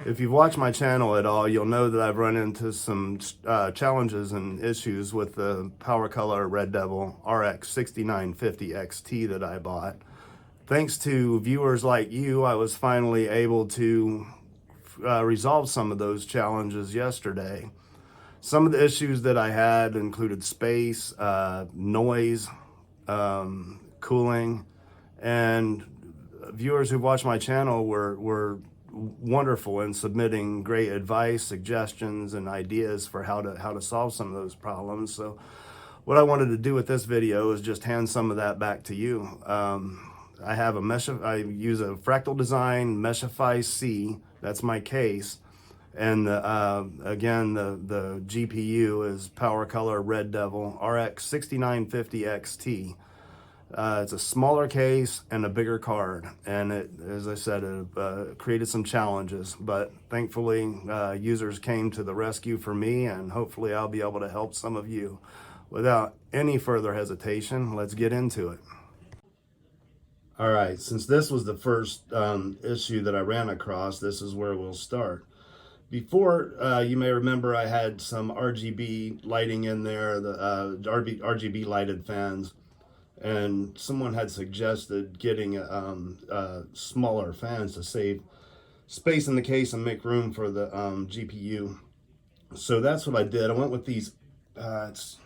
If you've watched my channel at all, you'll know that I've run into some challenges and issues with the PowerColor Red Devil RX 6950 XT that I bought. Thanks to viewers like you, I was finally able to resolve some of those challenges yesterday. Some of the issues that I had included space, noise, cooling, and viewers who've watched my channel were wonderful in submitting great advice, suggestions, and ideas for how to solve some of those problems. So what I wanted to do with this video is just hand some of that back to you. I have I use a Fractal Design Meshify C. That's my case. And again, the GPU is PowerColor Red Devil RX 6950 XT. It's a smaller case and a bigger card, and it, as I said, it created some challenges, but thankfully users came to the rescue for me, and hopefully I'll be able to help some of you. Without any further hesitation, let's get into it. All right, since this was the first issue that I ran across, this is where we'll start. Before, you may remember I had some RGB lighting in there, the RGB lighted fans. And someone had suggested getting smaller fans to save space in the case and make room for the GPU. So that's what I did. I went with these it's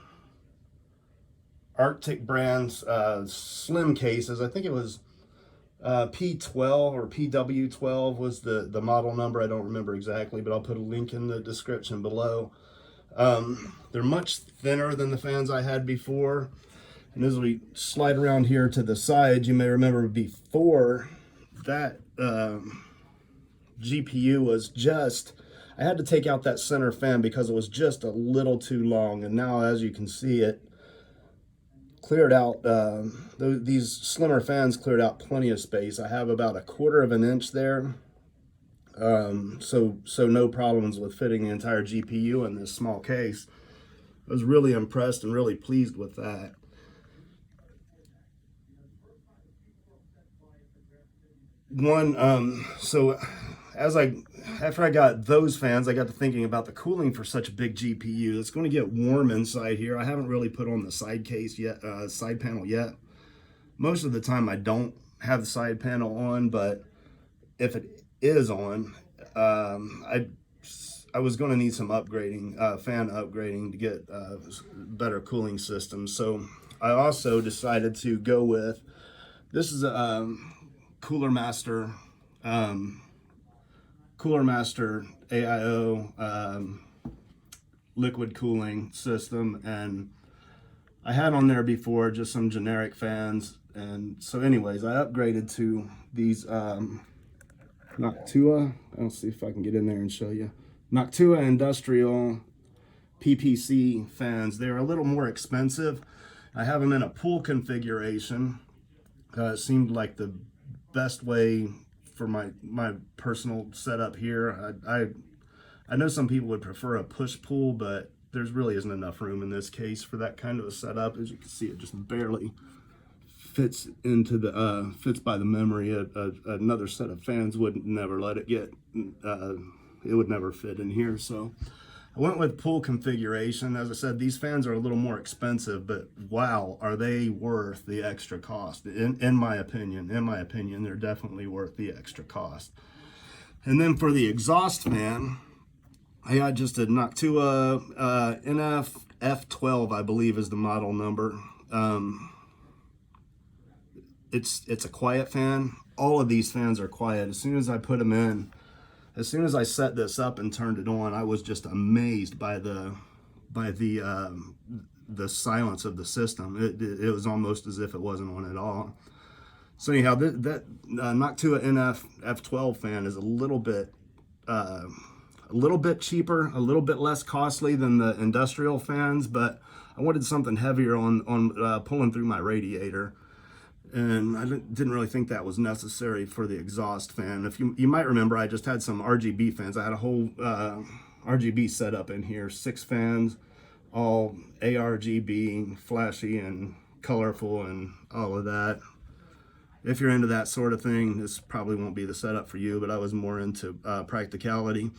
Arctic brands slim cases. I think it was P12 or PW12 was the model number. I don't remember exactly, but I'll put a link in the description below. They're much thinner than the fans I had before. And as we slide around here to the side, you may remember before that GPU was just, I had to take out that center fan because it was just a little too long. And now, as you can see, it cleared out, these slimmer fans cleared out plenty of space. I have about 1/4 of an inch there. So no problems with fitting the entire GPU in this small case. I was really impressed and really pleased with that. So after I got those fans, I got to thinking about the cooling for such a big GPU. It's going to get warm inside here. I haven't really put on the side case yet, side panel yet. Most of the time I don't have the side panel on, but if it is on, I was going to need some upgrading, fan upgrading to get better cooling systems. So I also decided to go with, this is a Cooler Master AIO liquid cooling system, and I had on there before just some generic fans. And so anyways, I upgraded to these Noctua, I'll see if I can get in there and show you, Noctua Industrial PPC fans. They're a little more expensive. I have them in a pool configuration. It seemed like the best way for my personal setup here. I know some people would prefer a push pull, but there's really isn't enough room in this case for that kind of a setup. As you can see, it just barely fits into the fits by the memory. Another set of fans would never let it get it would never fit in here. So I went with pool configuration. As I said, these fans are a little more expensive, but wow, are they worth the extra cost? In my opinion, they're definitely worth the extra cost. And then for the exhaust fan, I got just a Noctua NF F12, I believe is the model number. It's a quiet fan. All of these fans are quiet. As soon as I put them in, as soon as I set this up and turned it on, I was just amazed by the silence of the system. It was almost as if it wasn't on at all. So anyhow, that Noctua NF F12 fan is a little bit cheaper, a little bit less costly than the industrial fans, but I wanted something heavier on pulling through my radiator. And I didn't really think that was necessary for the exhaust fan. If you might remember, I just had some RGB fans. I had a whole RGB setup in here, 6 fans, all ARGB, flashy and colorful and all of that. if you're into that sort of thing, this probably won't be the setup for you, but I was more into practicality.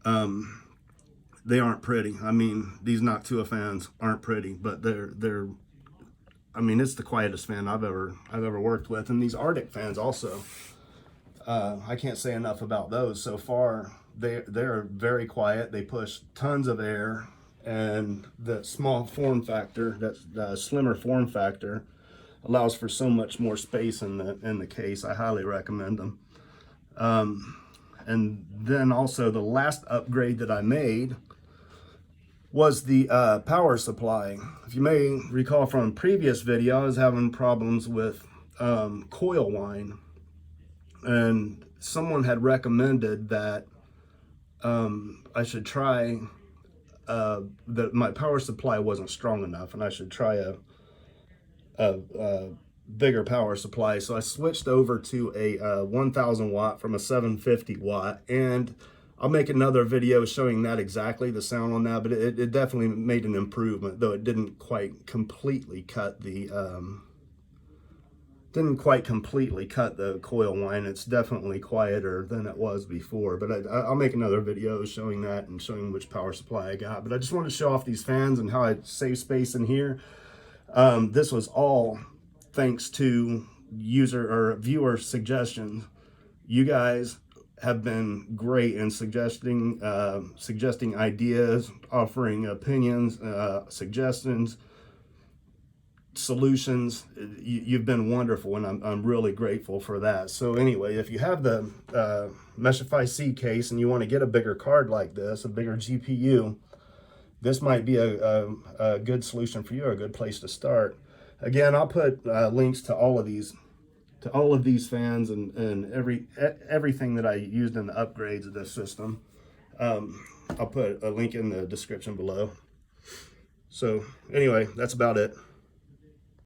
They aren't pretty. I mean, these Noctua fans aren't pretty, but they're I mean, it's the quietest fan I've ever worked with. And these Arctic fans also, I can't say enough about those so far. They're very quiet. They push tons of air, and the small form factor, that slimmer form factor, allows for so much more space in the case. I highly recommend them. And then also the last upgrade that I made was the power supply. If you may recall from a previous video, I was having problems with coil whine, and someone had recommended that I should try that my power supply wasn't strong enough, and I should try a bigger power supply. So I switched over to a 1000 watt from a 750 watt, and I'll make another video showing that exactly, the sound on that, but it definitely made an improvement, though it didn't quite completely cut the coil whine. It's definitely quieter than it was before, but I'll make another video showing that and showing which power supply I got. But I just want to show off these fans and how I save space in here. This was all thanks to user or viewer suggestions. You guys have been great in suggesting ideas, offering opinions, suggestions, solutions. You've been wonderful, and I'm really grateful for that. So anyway, if you have the Meshify C case and you want to get a bigger card like this, a bigger GPU, this might be a good solution for you, or a good place to start. Again, I'll put links to all of these fans and everything that I used in the upgrades of this system. I'll put a link in the description below. So anyway, that's about it.